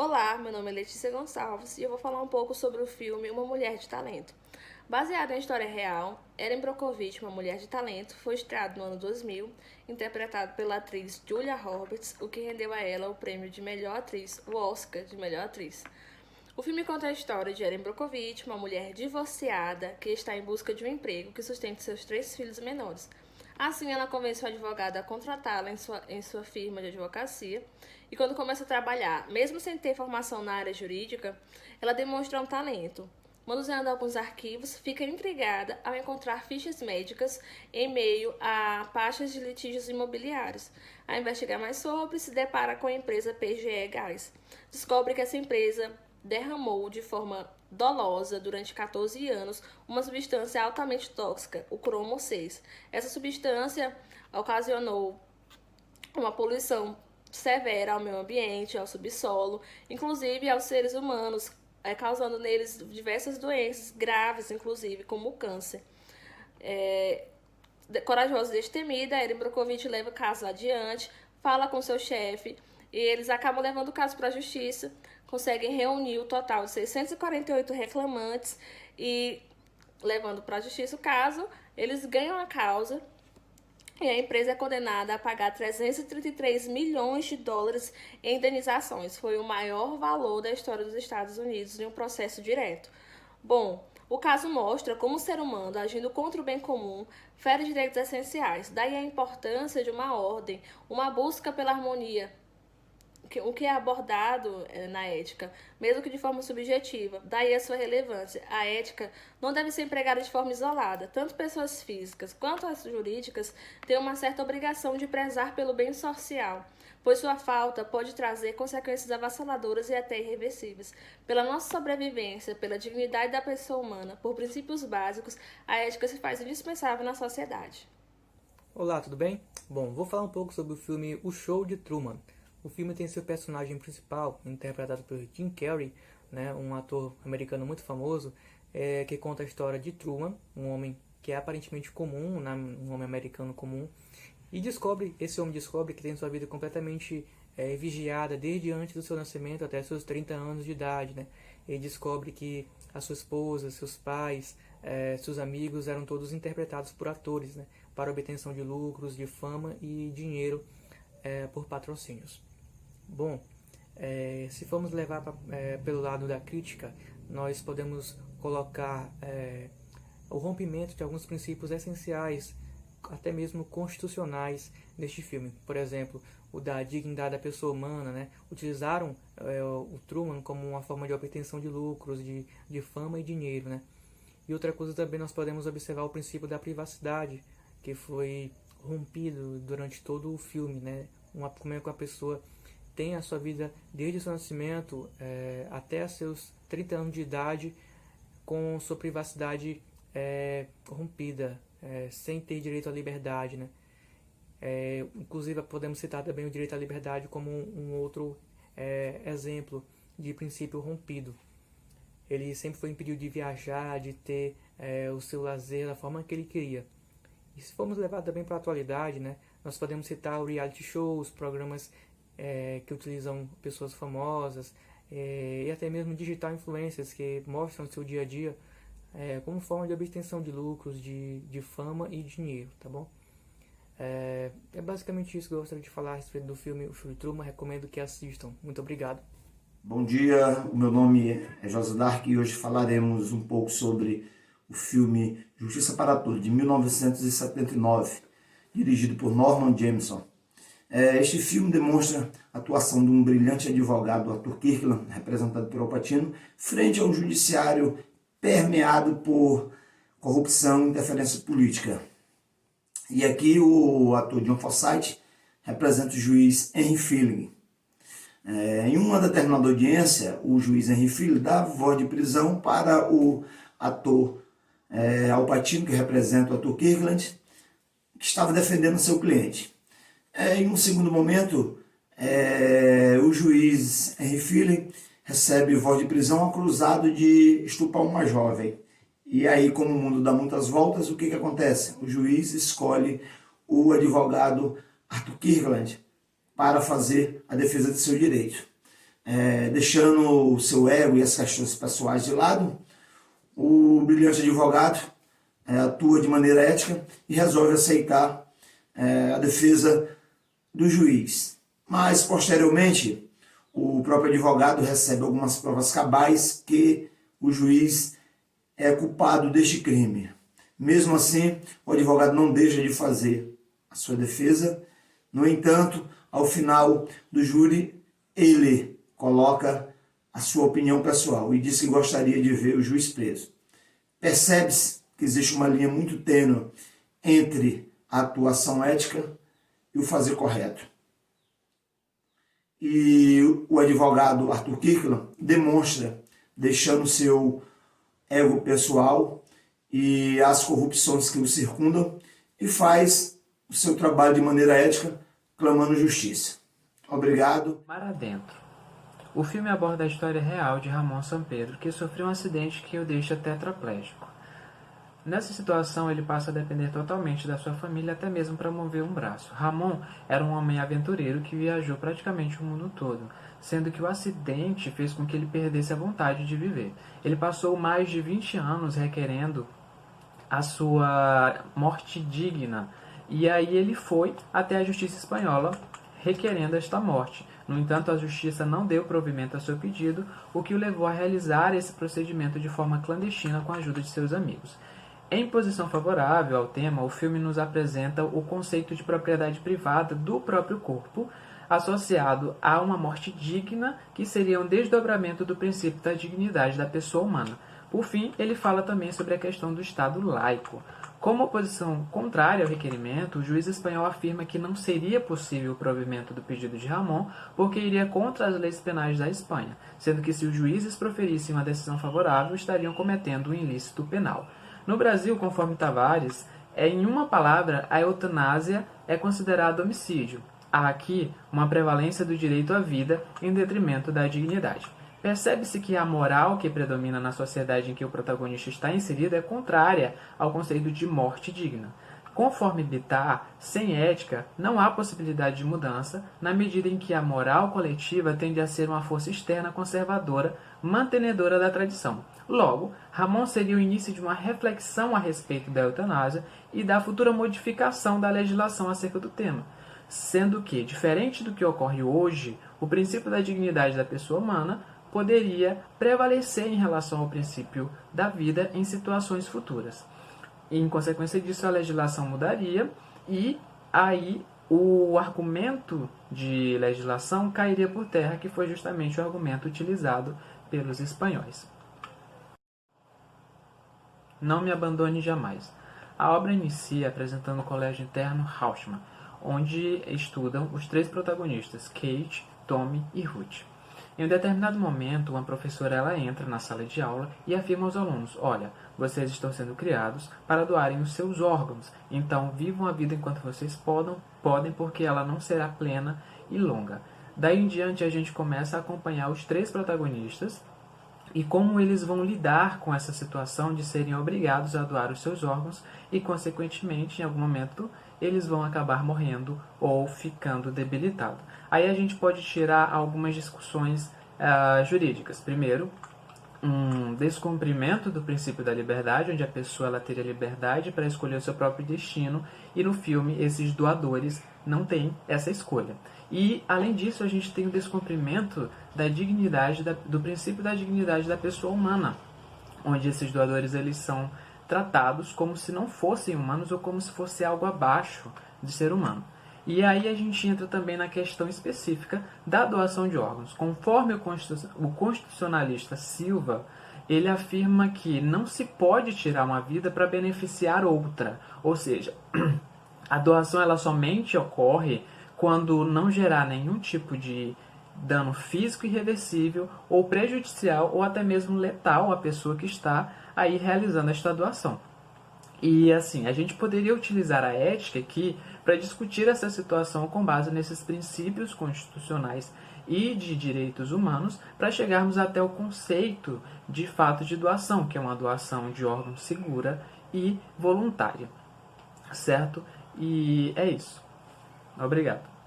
Olá, meu nome é Letícia Gonçalves e eu vou falar um pouco sobre o filme Uma Mulher de Talento. Baseado em história real, Erin Brockovich, uma mulher de talento, foi estreado no ano 2000, interpretado pela atriz Julia Roberts, o que rendeu a ela o prêmio de melhor atriz, o Oscar de melhor atriz. O filme conta a história de Erin Brockovich, uma mulher divorciada que está em busca de um emprego que sustente seus 3 filhos menores. Assim, ela convence o advogado a contratá-la em sua firma de advocacia e quando começa a trabalhar, mesmo sem ter formação na área jurídica, ela demonstra um talento. Manuseando alguns arquivos, fica intrigada ao encontrar fichas médicas em meio a pastas de litígios imobiliários. Ao investigar mais sobre, se depara com a empresa PGE Gás. Descobre que essa empresa derramou de forma dolosa durante 14 anos uma substância altamente tóxica, o cromo 6. Essa substância ocasionou uma poluição severa ao meio ambiente, ao subsolo, inclusive aos seres humanos, causando neles diversas doenças graves, inclusive como o câncer. Corajosa e destemida, Erin Brockovich leva o caso adiante, fala com seu chefe e eles acabam levando o caso para a justiça, conseguem reunir o total de 648 reclamantes e levando para a justiça o caso, eles ganham a causa e a empresa é condenada a pagar 333 milhões de dólares em indenizações. Foi o maior valor da história dos Estados Unidos em um processo direto. Bom, o caso mostra como o ser humano, agindo contra o bem comum, fere direitos essenciais. Daí a importância de uma ordem, uma busca pela harmonia, o que é abordado na ética, mesmo que de forma subjetiva, daí a sua relevância. A ética não deve ser empregada de forma isolada. Tanto pessoas físicas quanto as jurídicas têm uma certa obrigação de prezar pelo bem social, pois sua falta pode trazer consequências avassaladoras e até irreversíveis. Pela nossa sobrevivência, pela dignidade da pessoa humana, por princípios básicos, a ética se faz indispensável na sociedade. Olá, tudo bem? Bom, vou falar um pouco sobre o filme O Show de Truman. O filme tem seu personagem principal, interpretado por Jim Carrey, né, um ator americano muito famoso, que conta a história de Truman, um homem que é aparentemente comum, né, um homem americano comum, e esse homem descobre que tem sua vida completamente vigiada desde antes do seu nascimento até seus 30 anos de idade. Né? Ele descobre que a sua esposa, seus pais, seus amigos eram todos interpretados por atores, né, para obtenção de lucros, de fama e dinheiro por patrocínios. Bom, se formos levar pelo lado da crítica, nós podemos colocar o rompimento de alguns princípios essenciais, até mesmo constitucionais, neste filme. Por exemplo, o da dignidade da pessoa humana, né? Utilizaram o Truman como uma forma de obtenção de lucros, de fama e dinheiro, né? E outra coisa também nós podemos observar o princípio da privacidade, que foi rompido durante todo o filme, né? Como é que a pessoa tem a sua vida desde o seu nascimento até seus 30 anos de idade com sua privacidade rompida, sem ter direito à liberdade, né? Inclusive podemos citar também o direito à liberdade como um outro exemplo de princípio rompido. Ele sempre foi impedido de viajar, de ter o seu lazer da forma que ele queria. E se formos levar também para a atualidade, né, nós podemos citar o reality shows, programas que utilizam pessoas famosas e até mesmo digital influencers que mostram o seu dia a dia como forma de obtenção de lucros, de fama e dinheiro, tá bom? É basicamente isso que eu gostaria de falar a respeito do filme O Show de Truman. Recomendo que assistam. Muito obrigado. Bom dia, o meu nome é José Dark e hoje falaremos um pouco sobre o filme Justiça para Todos, de 1979, dirigido por Norman Jameson. Este filme demonstra a atuação de um brilhante advogado, Arthur Kirkland, representado por Al Pacino, frente a um judiciário permeado por corrupção e interferência política. E aqui o ator John Forsythe representa o juiz Henry Fielding. Em uma determinada audiência, o juiz Henry Fielding dá voz de prisão para o ator Al Pacino, que representa o ator Kirkland, que estava defendendo seu cliente. Em um segundo momento, o juiz Henry Fielding recebe voz de prisão acusado de estuprar uma jovem. E aí, como o mundo dá muitas voltas, o que acontece? O juiz escolhe o advogado Arthur Kirkland para fazer a defesa de seu direito. deixando o seu ego e as questões pessoais de lado, o brilhante advogado atua de maneira ética e resolve aceitar a defesa do juiz. Mas, posteriormente, o próprio advogado recebe algumas provas cabais que o juiz é culpado deste crime. Mesmo assim, o advogado não deixa de fazer a sua defesa. No entanto, ao final do júri, ele coloca a sua opinião pessoal e diz que gostaria de ver o juiz preso. Percebe-se que existe uma linha muito tênue entre a atuação ética e o fazer correto. E o advogado Arthur Kirkland demonstra, deixando seu ego pessoal e as corrupções que o circundam, e faz o seu trabalho de maneira ética, clamando justiça. Obrigado. Mar Adentro. O filme aborda a história real de Ramon Sampedro, que sofreu um acidente que o deixa tetraplégico. Nessa situação, ele passa a depender totalmente da sua família, até mesmo para mover um braço. Ramon era um homem aventureiro que viajou praticamente o mundo todo, sendo que o acidente fez com que ele perdesse a vontade de viver. Ele passou mais de 20 anos requerendo a sua morte digna, e aí ele foi até a justiça espanhola requerendo esta morte. No entanto, a justiça não deu provimento ao seu pedido, o que o levou a realizar esse procedimento de forma clandestina com a ajuda de seus amigos. Em posição favorável ao tema, o filme nos apresenta o conceito de propriedade privada do próprio corpo, associado a uma morte digna, que seria um desdobramento do princípio da dignidade da pessoa humana. Por fim, ele fala também sobre a questão do Estado laico. Como oposição contrária ao requerimento, o juiz espanhol afirma que não seria possível o provimento do pedido de Ramon, porque iria contra as leis penais da Espanha, sendo que se os juízes proferissem uma decisão favorável, estariam cometendo um ilícito penal. No Brasil, conforme Tavares, em uma palavra, a eutanásia é considerada homicídio. Há aqui uma prevalência do direito à vida em detrimento da dignidade. Percebe-se que a moral que predomina na sociedade em que o protagonista está inserido é contrária ao conceito de morte digna. Conforme Bittar, sem ética, não há possibilidade de mudança, na medida em que a moral coletiva tende a ser uma força externa conservadora, mantenedora da tradição. Logo, Ramon seria o início de uma reflexão a respeito da eutanásia e da futura modificação da legislação acerca do tema, sendo que, diferente do que ocorre hoje, o princípio da dignidade da pessoa humana poderia prevalecer em relação ao princípio da vida em situações futuras. Em consequência disso, a legislação mudaria e aí o argumento de legislação cairia por terra, que foi justamente o argumento utilizado pelos espanhóis. Não me abandone jamais. A obra inicia apresentando o colégio interno Rauschman, onde estudam os três protagonistas, Kate, Tommy e Ruth. Em um determinado momento, uma professora entra na sala de aula e afirma aos alunos: olha, vocês estão sendo criados para doarem os seus órgãos, então vivam a vida enquanto vocês podem, porque ela não será plena e longa. Daí em diante a gente começa a acompanhar os três protagonistas e como eles vão lidar com essa situação de serem obrigados a doar os seus órgãos e, consequentemente, em algum momento, eles vão acabar morrendo ou ficando debilitados. Aí a gente pode tirar algumas discussões jurídicas. Primeiro, um descumprimento do princípio da liberdade, onde a pessoa ela teria liberdade para escolher o seu próprio destino, e no filme esses doadores não têm essa escolha. E, além disso, a gente tem o descumprimento da dignidade, do princípio da dignidade da pessoa humana, onde esses doadores eles são tratados como se não fossem humanos ou como se fosse algo abaixo de ser humano. E aí a gente entra também na questão específica da doação de órgãos. Conforme o constitucionalista Silva, ele afirma que não se pode tirar uma vida para beneficiar outra. Ou seja, a doação ela somente ocorre quando não gerar nenhum tipo de dano físico irreversível ou prejudicial ou até mesmo letal à pessoa que está aí realizando esta doação. E assim, a gente poderia utilizar a ética aqui para discutir essa situação com base nesses princípios constitucionais e de direitos humanos para chegarmos até o conceito de fato de doação, que é uma doação de órgão segura e voluntária. Certo? E é isso. Obrigado.